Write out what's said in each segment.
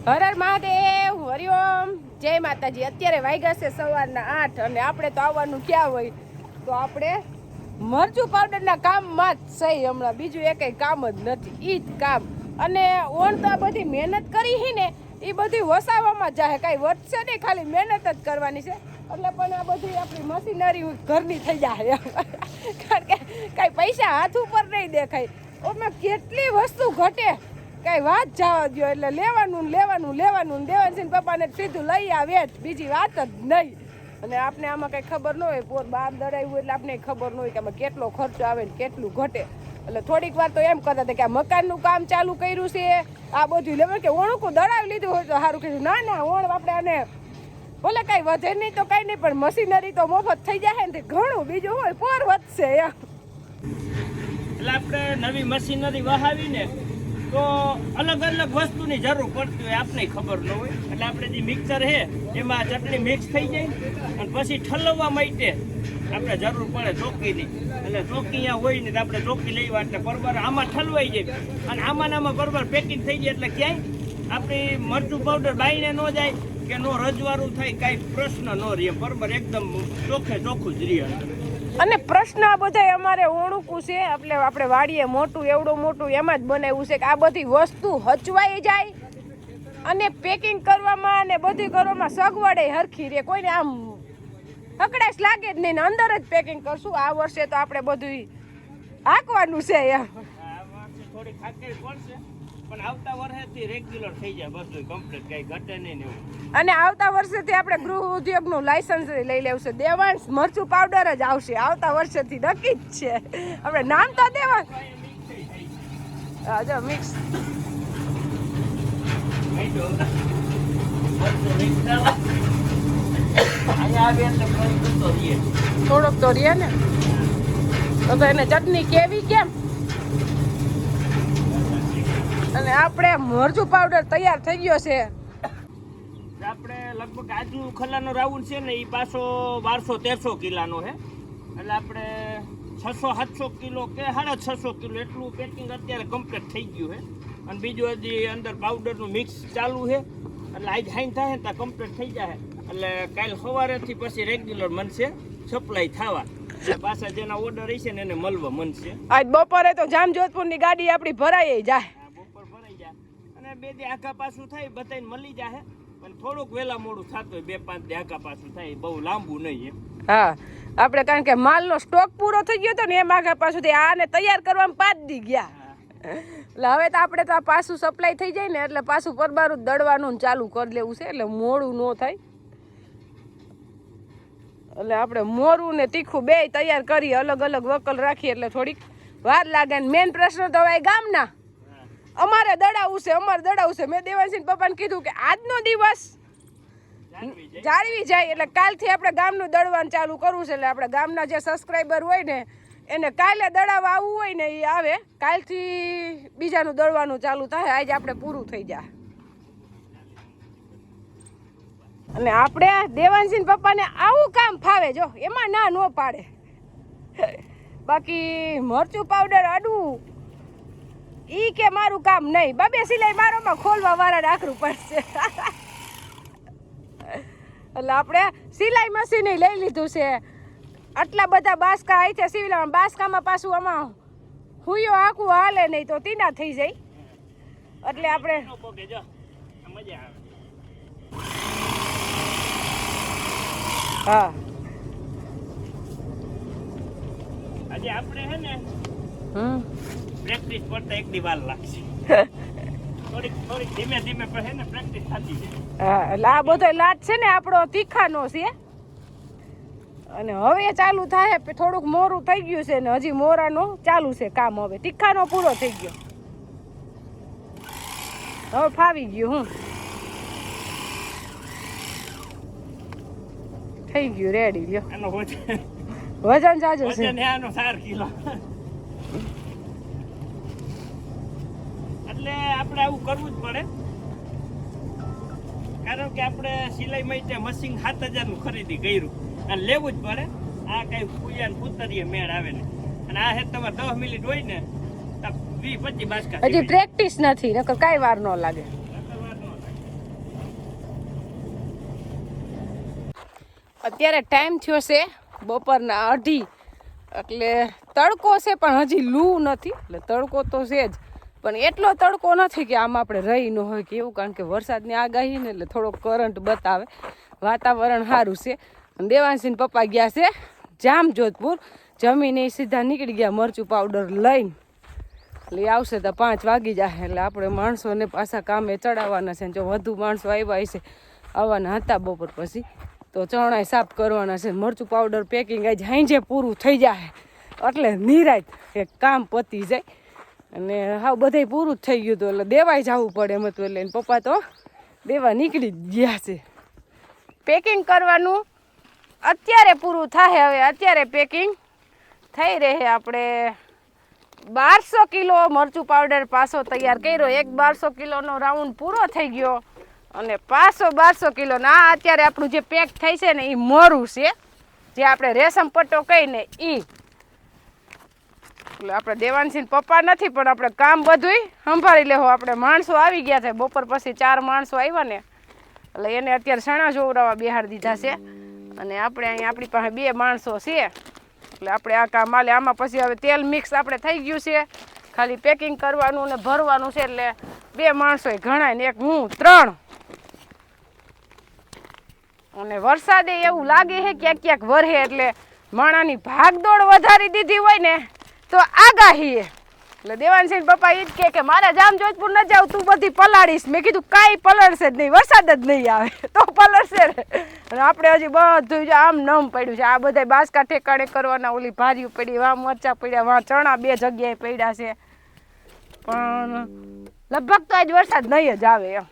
હર હર મહાદેવ, હરિઓમ, જય માતાજી। અત્યારે વાગ્યા છે સવારના 8 અને આપણે તો આવવાનું ક્યાં હોય તો આપણે મરચું પાવડરના કામમાં જ સહી હમણાં બીજું એકેય કામ જ નથી, ઈ જ કામ। અને ઓણ તો આ બધી મહેનત કરી હી ને એ બધી વસાવામાં જાય, કાંઈ વધશે નહીં, ખાલી મહેનત જ કરવાની છે। એટલે પણ આ બધી આપણી મશીનરી ઘરની થઈ જાય કારણ કે કાંઈ પૈસા હાથ ઉપર નહીં દેખાય, ઓમાં કેટલી વસ્તુ ઘટે કઈ વાત જવા દો। એટલે લેવાનું દેવાનસિંહ પપ્પાને સીધું લઈ આવે જ, બીજી વાત જ નહીં। અને આપણે આમાં કઈ ખબર ન હોય, પોર બાર દડાવ્યું એટલે આપણે ખબર ન હોય કે આમાં કેટલો ખર્ચો આવે ને કેટલું ઘટે। એટલે થોડીક વાર તો એમ કરતા હતા કે આ મકાનનું કામ ચાલુ કર્યું છે, આ બધું લેવું કે ઓણુકું દડાવી લીધું હોય તો સારું કીધું। ના ઓણ આપણે આને ભલે કઈ વધે નહીં તો કઈ નહીં, પણ મશીનરી તો મફત થઈ જાય ને ઘણું બીજું હોય પોર વધશે એમ। એટલે આપણે નવી મશીનરી વહાવીને તો અલગ અલગ વસ્તુની જરૂર પડતી હોય, આપણે ખબર ન હોય। એટલે આપણે જે મિક્સર છે એમાં ચટણી મિક્સ થઈ જાય અને પછી ઠલવવા માટે આપણે જરૂર પડે ચોકીની। એટલે ચોકી અહીંયા હોય ને તો આપણે ચોકી લેવા એટલે બરોબર આમાં ઠલવાઈ જાય અને આમાં બરોબર પેકિંગ થઈ જાય। એટલે ક્યાંય આપણી મરચું પાવડર બાઈને ન જાય કે નો રજવાડું થાય, કાંઈ પ્રશ્ન ન રહે, બરોબર એકદમ ચોખ્ખું જ રહે। અને પ્રશ્ન આ બધા અમારે ઓણુકું છે, એટલે આપણે વાડીએ મોટું એવડું મોટું એમાં જ બનાવ્યું છે કે આ બધી વસ્તુ હચવાઈ જાય અને પેકિંગ કરવામાં અને બધી કરવામાં સગવડે હરખી રહે, કોઈને આમ હકડાશ લાગે જ નહીં ને અંદર જ પેકિંગ કરશું। આ વર્ષે તો આપણે બધું હાંકવાનું છે એમ, થોડી ખાતરી પડશે પણ આવતા વર્ષેથી રેગ્યુલર થઈ જાય બધું કમ્પ્લીટ, કઈ ઘટે નહીં એવું। અને આવતા વર્ષેથી આપણે ગૃહ ઉદ્યોગનું લાયસન્સ લઈ લેવું છે, દેવાંશ મરચું પાવડર જ આવશે આવતા વર્ષેથી, નક્કી જ છે। આપણે નામ તો દેવાંશ હા જો મિક્સ થોડોક તો રહે ને, તો એને ચટણી કેવી કેમ। અને આપણે મરચું પાવડર તૈયાર થઈ ગયો છે। આપણે લગભગ આજુ ખલાનો રાઉન્ડ છે ને એ પાછો 1200-1300 કિલાનો છે। એટલે આપણે 600-700 કિલો કે 650 કિલો એટલું પેકિંગ અત્યારે કમ્પ્લીટ થઈ ગયું છે। અને બીજું હજી અંદર પાવડરનું મિક્સ ચાલુ છે, એટલે આજ હાઈન થાય ને ત્યાં કમ્પ્લીટ થઈ જાય। એટલે કાલ સવારેથી પછી રેગ્યુલર મનશે સપ્લાય થવા, પાછા જેના ઓર્ડર હશે ને એને મળવા મનશે। આજ બપોરે તો જામજોધપુરની ગાડી આપણી ભરાઈ જાય, બપોર ભરાઈ જાય અને 2 દી આખા પાછું થાય બધાને મળી જાય। અને થોડુંક વહેલા મોડું થતું હોય, 2-5 દી આખા પાછું થાય, બહુ લાંબુ નહીં એમ। હા આપણે કારણ કે માલનો સ્ટોક પૂરો થઈ ગયો હતો ને એમ આગળ પાછું આને તૈયાર કરવામાં 5 દી ગયા। એટલે હવે તો આપણે તો આ પાછું સપ્લાય થઈ જાય ને એટલે પાછું પરબારું દળવાનું ચાલુ કરી લેવું છે, એટલે મોડું ન થાય। એટલે આપણે મોરું ને તીખું બે તૈયાર કરી અલગ અલગ વકલ રાખીએ એટલે થોડીક વાર લાગે। ને મેન પ્રશ્ન તો હવે ગામના અમારે દડાવું છે। મેં દેવાંશી પપ્પાને કીધું કે આજનો દિવસ જાળવી જાય એટલે કાલથી આપણે ગામનું દળવાનું ચાલુ કરવું છે। એટલે આપણે ગામના જે સબસ્ક્રાઈબર હોય ને એને કાલે દડાવવા આવવું હોય ને એ આવે, કાલથી બીજાનું દળવાનું ચાલુ થાય, આજે આપણે પૂરું થઈ જાય। અને આપણે દેવાંશી પપ્પાને આવું કામ ફાવે, જો એમાં ના ન પાડે। બાકી મરચું પાવડર અડવું ઈ કે મારું કામ નહીં, બબે સિલાઈ મારોમાં ખોલવા વાળા આખરું પડશે। એટલે આપણે સિલાઈ મશીન લઈ લીધું છે, આટલા બધા બાસકા આવી છે સિવિલામાં, બાસકામાં પાછું આમાં હુંયો આખું હાલે નહીં તો તીના થઈ જાય, એટલે આપણે હા આજે આપણે હે ને પ્રેક્ટિસ કરતા એક દી વાર લાગશે, થોડીક ધીમે પણ હે ને પ્રેક્ટિસ થતી જાય। હા એટલે આ બધો લાટ છે ને આપણો તીખાનો છે, અને હવે ચાલુ થાય, થોડુંક મોરું થઈ ગયું છે ને હજી મોરાનું ચાલુ છે કામ, હવે તીખાનો પૂરો થઈ ગયો, હવે ફાવી ગયું થઈ ગયું રેડી। લ્યો આનો વજન જાજો છે, વજન આનો 4 કિલો। એટલે આપણે આવું કરવું જ પડે, કારણ કે આપણે સિલાઈ માટે મશીન 7000 નું ખરીદી કર્યું અને લેવું જ પડે। આ કઈ પૂજાન પુતરીએ મેળ આવે ને, અને આ હે તમારે 10 મિનિટ હોય ને તો 20-25 બાસકા હજી પ્રેક્ટિસ નથી, નકર કાઈ વાર ન લાગે। અત્યારે ટાઈમ થયો છે બપોરના 2:30 એટલે તડકો છે પણ હજી લૂ નથી એટલે તડકો તો છે જ પણ એટલો તડકો નથી કે આમ આપણે રહી ન હોય કે એવું કારણ કે વરસાદની આગાહી ને એટલે થોડોક કરંટ બતાવે વાતાવરણ સારું છે અને દેવાંશીને પપ્પા ગયા છે જામજોધપુર જમીને સીધા નીકળી ગયા મરચું પાવડર લઈને એટલે આવશે તો 5 વાગી જાય એટલે આપણે માણસોને પાછા કામે ચડાવવાના છે જો વધુ માણસો આવ્યા છે આવવાના હતા બપોર પછી તો ચણાય સાફ કરવાના છે મરચું પાવડર પેકિંગ આજે હાંજે પૂરું થઈ જાય એટલે નિરાત એક કામ પતી જાય અને હા બધે પૂરું જ થઈ ગયું હતું એટલે દેવાય જવું પડે એમ હતું એટલે પપ્પા તો દેવા નીકળી જ ગયા છે પેકિંગ કરવાનું અત્યારે પૂરું થાય હવે અત્યારે પેકિંગ થઈ રહે આપણે 1200 કિલો મરચું પાવડર પાછો તૈયાર કર્યો એક 1200 કિલોનો રાઉન્ડ પૂરો થઈ ગયો અને પાછો 1200 કિલો ના અત્યારે આપણું જે પેક થઈ છે ને એ મોરું છે જે આપણે રેશમ પટ્ટો કહીને એ એટલે આપણે દેવાંશી પપ્પા નથી પણ આપણે કામ બધુંય સંભાળી લેવો આપણે માણસો આવી ગયા છે બપોર પછી 4 માણસો આવ્યા ને એટલે એને અત્યારે સણા જોવરાવા બેહાડી દીધા છે અને આપણે અહીં આપણી પાસે 2 માણસો છે એટલે આપણે આ કામ આલે આમાં પછી હવે તેલ મિક્સ આપણે થઈ ગયું છે ખાલી પેકિંગ કરવાનું ને ભરવાનું છે એટલે 2 માણસો ઘણા ને એક હું 3 અને વરસાદે એવું લાગે છે ક્યાંક ક્યાંક વરહે એટલે માણાની ભાગદોડ વધારી દીધી હોય ને તો આગાહી એટલે દેવાંશી પપ્પા એ જ કે મારે જામજોધપુર ન જાવ તું બધી પલાળીશ મેં કીધું કાંઈ પલળશે જ નહીં વરસાદ જ નહીં આવે તો પલળશે ને અને આપણે હજી બધું જો આમ નમ પડ્યું છે આ બધા બાસકા ઠેકાણે કરવાના ઓલી ભારીઓ પડી વાં મરચા પડ્યા વાં ચણા 2 જગ્યાએ પડ્યા છે પણ લગભગ તો આજ વરસાદ નહીં જ આવે એમ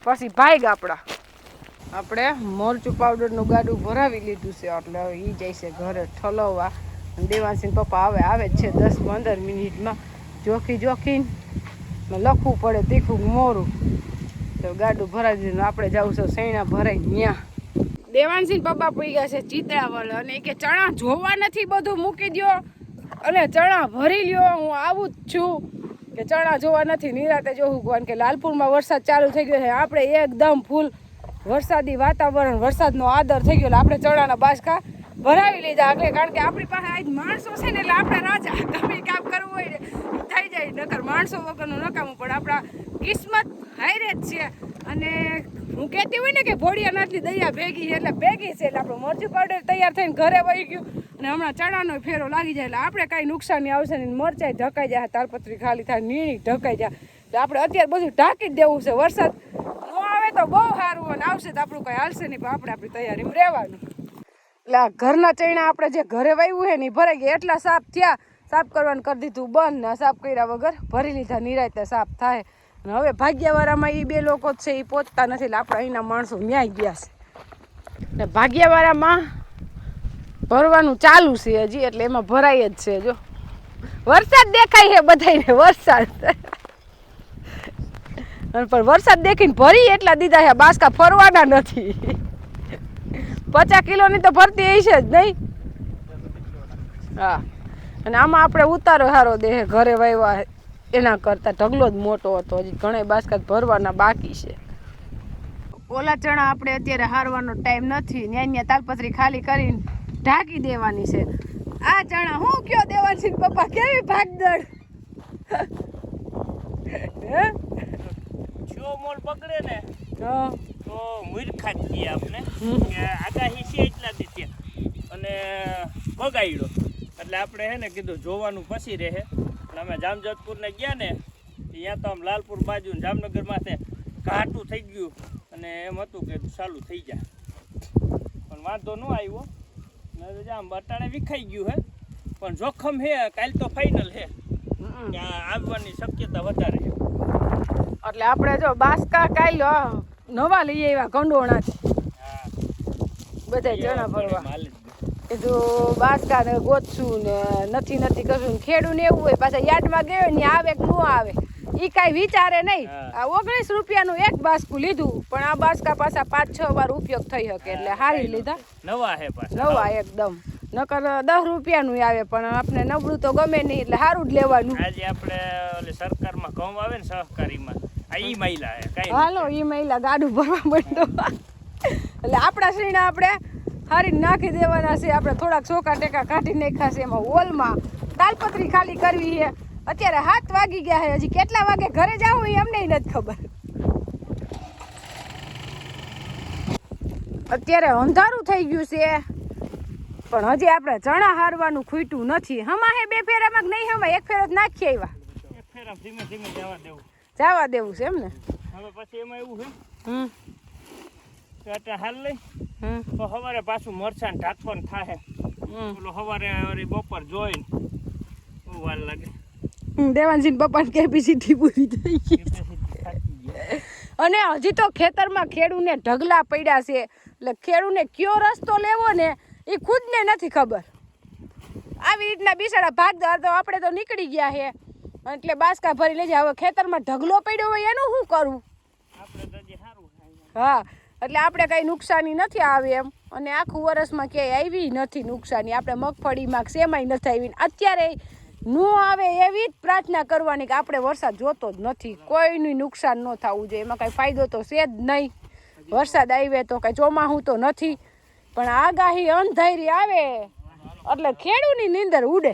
પછી ભાગ આપણે મરચું પાવડરનું ગાડું ભરાવી લીધું છે એટલે હવે એ જાય છે ઘરે ઠલવવા દેવાંશી પપ્પા આવે જ છે 10-15 મિનિટમાં જોખીને લખવું પડે તીખું મોરું તો ગાડું ભરાવી દીધું આપણે જવું છે સૈણા ભરાઈ ત્યાં દેવાંશી પપ્પા પડી ગયા છે ચિત્રાવળ અને કે ચણા જોવા નથી બધું મૂકી દો અને ચણા ભરી લ્યો હું આવું જ છું કે ચણા જોવા નથી નિરાતે જોવું કારણ કે લાલપુરમાં વરસાદ ચાલુ થઈ ગયો છે આપણે એકદમ ફૂલ વરસાદી વાતાવરણ વરસાદનો આદર થઈ ગયો એટલે આપણે ચણાના બાસકા ભરાવી લીધા એટલે કારણ કે આપણી પાસે આજ માણસો છે ને એટલે આપણે રાજા ગમે કામ કરવું હોય ને થઈ જાય નકર માણસો વગરનું નકામું પણ આપણા કિસ્મત હારે જ છે અને હું કહેતી હોય ને કે ભોળિયાનાથની દયા ભેગી છે એટલે ભેગી છે એટલે આપણું મરચું પાવડર તૈયાર થઈને ઘરે વહી ગયું અને હમણાં ચણાનો ફેરો લાગી જાય એટલે આપણે કાંઈ નુકસાન નહીં આવશે ને મરચાઈ ઢકાઈ જાય તાલપત્રી ખાલી થાય નીણી ઢકાઈ જાય એટલે આપણે અત્યારે બધું ઢાંકી જ દેવું છે વરસાદ ન આવે તો બહુ સારું અને આવશે તો આપણું કંઈ હાલશે નહીં પણ આપણે આપણી તૈયારીમાં રહેવાનું એટલે આ ઘરના ચણા આપણે જે ઘરે વાવ્યું છે ને એ ભરાઈ ગયા એટલા સાફ થયા સાફ કરવાનું કરી દીધું બંધ ને સાફ કર્યા વગર ભરી લીધા નિરાતે સાફ થાય અને હવે ભાગ્યવાળામાં એ 2 લોકો જ છે એ પહોંચતા નથી એટલે આપણે અહીંના માણસો ન્યાય ગયા છે ને ભાગ્યવાળામાં ભરવાનું ચાલુ છે હજી એટલે એમાં ભરાય જ છે જો વરસાદ દેખાય છે બધાને વરસાદ પણ વરસાદ દેખીને ભરી એટલા દીધા છે બાસકા ફરવાના નથી 50 કિલોની તો ભરતી છે જ નહીં હા અને આમાં આપણે ઉતારો સારો દે ઘરે વાવ્યા એના કરતાં ઢગલો જ મોટો હતો હજી ઘણા બાસકા ભરવાના બાકી છે ઓલા ચણા આપણે અત્યારે હારવાનો ટાઈમ નથી ન્યા તાલપત્રી ખાલી કરીને ઢાંકી દેવાની છે આ ચણા હું કયો દેવાંશી પપ્પા કેવી ભાગદડ જો મોલ પકડે ને તો મૂર્ખા જ કહીએ આપણે કે આગાહી છે એટલા દી અને બગાડ્યો એટલે આપણે હે ને કીધું જોવાનું પછી રહે એટલે અમે જામજોધપુરને ગયા ને ત્યાં તો આમ લાલપુર બાજુ જામનગર માથે ઘાટું થઈ ગયું અને એમ હતું કે ચાલુ થઈ જાય પણ વાંધો ન આવ્યો આમ અટાણે વિખાઈ ગયું હે પણ જોખમ હે કાલ તો ફાઇનલ હે ત્યાં આવવાની શક્યતા વધારે છે એટલે આપણે જો બાસકા કાલ નવા લઈ આવ્યા કંડોણાથી બધા ચણા ભરવા કીધું બાસકા ને ગોતશું ને નથી કશું ખેડૂ ને એવું હોય પાછા યાર્ડમાં ગયો ને આવે કે ન આવે એ કાંઈ વિચારે નહીં આ 19 રૂપિયાનું એક બાસકું લીધું પણ આ બાસકા પાછા 5-6 વાર ઉપયોગ થઈ શકે એટલે હારી લીધા નવા એકદમ નકર 10 રૂપિયાનું આવે પણ આપણે નબળું તો ગમે નહીં એટલે સારું જ લેવાનું આજે આપણે ઓલી સરકારમાં ઘઉં આવે ને સહકારીમાં આ ઈ મહિલા હે કાઈ હાલો ઈ મહિલા ગાડું ભરવા માંડો એટલે આપણા શ્રીના આપણે હારી નાખી દેવાના છે આપણે. થોડાક ચોખા ટેકા કાઢી નાખ્યા છે એમાં ઓલમાં. તાલપત્રી ખાલી કરવી છે. અત્યારે 7 વાગી ગયા છે. હજી કેટલા વાગે ઘરે જાવ એ અમને નથી ખબર. અત્યારે અંધારું થઈ ગયું છે પણ હજી આપણે ચણા હારવાનું ખૂટ્યું નથી. હમા હે 2 ફેરામાં નહીં હમા 1 ફેર જ નાખી આવ્યા. એક ફેરા ધીમે ધીમે જવા દેવું. જવા દેવું છે એમ ને. હવે પછી એમાં એવું છે હમ કે અત્યારે હાલ લઈ હમ તો સવારે પાછું મરચાં ઢાંકવાનું થાય. ઓલો સવારે વળી બપોર જોઈને બહુ વાર લાગે. દેવાનસિંહ પપ્પાની કેપેસિટી પૂરી થઈ ગઈ. થાકી ગયા. અને હજી તો ખેતરમાં ખેડૂને ઢગલા પડ્યા છે. એટલે ખેડૂને કયો રસ્તો લેવો ને એ ખુદને નથી ખબર. આવી રીતના બિચારા ભાગદાર તો આપણે તો નીકળી ગયા છે એટલે બાસકા ભરી લેજે. હવે ખેતરમાં ઢગલો પડ્યો હોય એનું શું કરવું? આપણે તો હજી સારું થાય. હા એટલે આપણે કંઈ નુકસાની નથી આવે એમ. અને આખું વર્ષમાં ક્યાંય આવી નથી નુકસાની. આપણે મગફળીમાં સેમાય નથી આવી. અત્યારે ન આવે એવી જ પ્રાર્થના કરવાની કે આપણે વરસાદ જોતો જ નથી. કોઈનું નુકસાન ન થવું જોઈએ. એમાં કાંઈ ફાયદો તો છે જ નહીં. વરસાદ આવે તો કાંઈ ચોમાસું તો નથી પણ આગાહી અંધારી આવે એટલે ખેડૂની નીંદર ઉડે.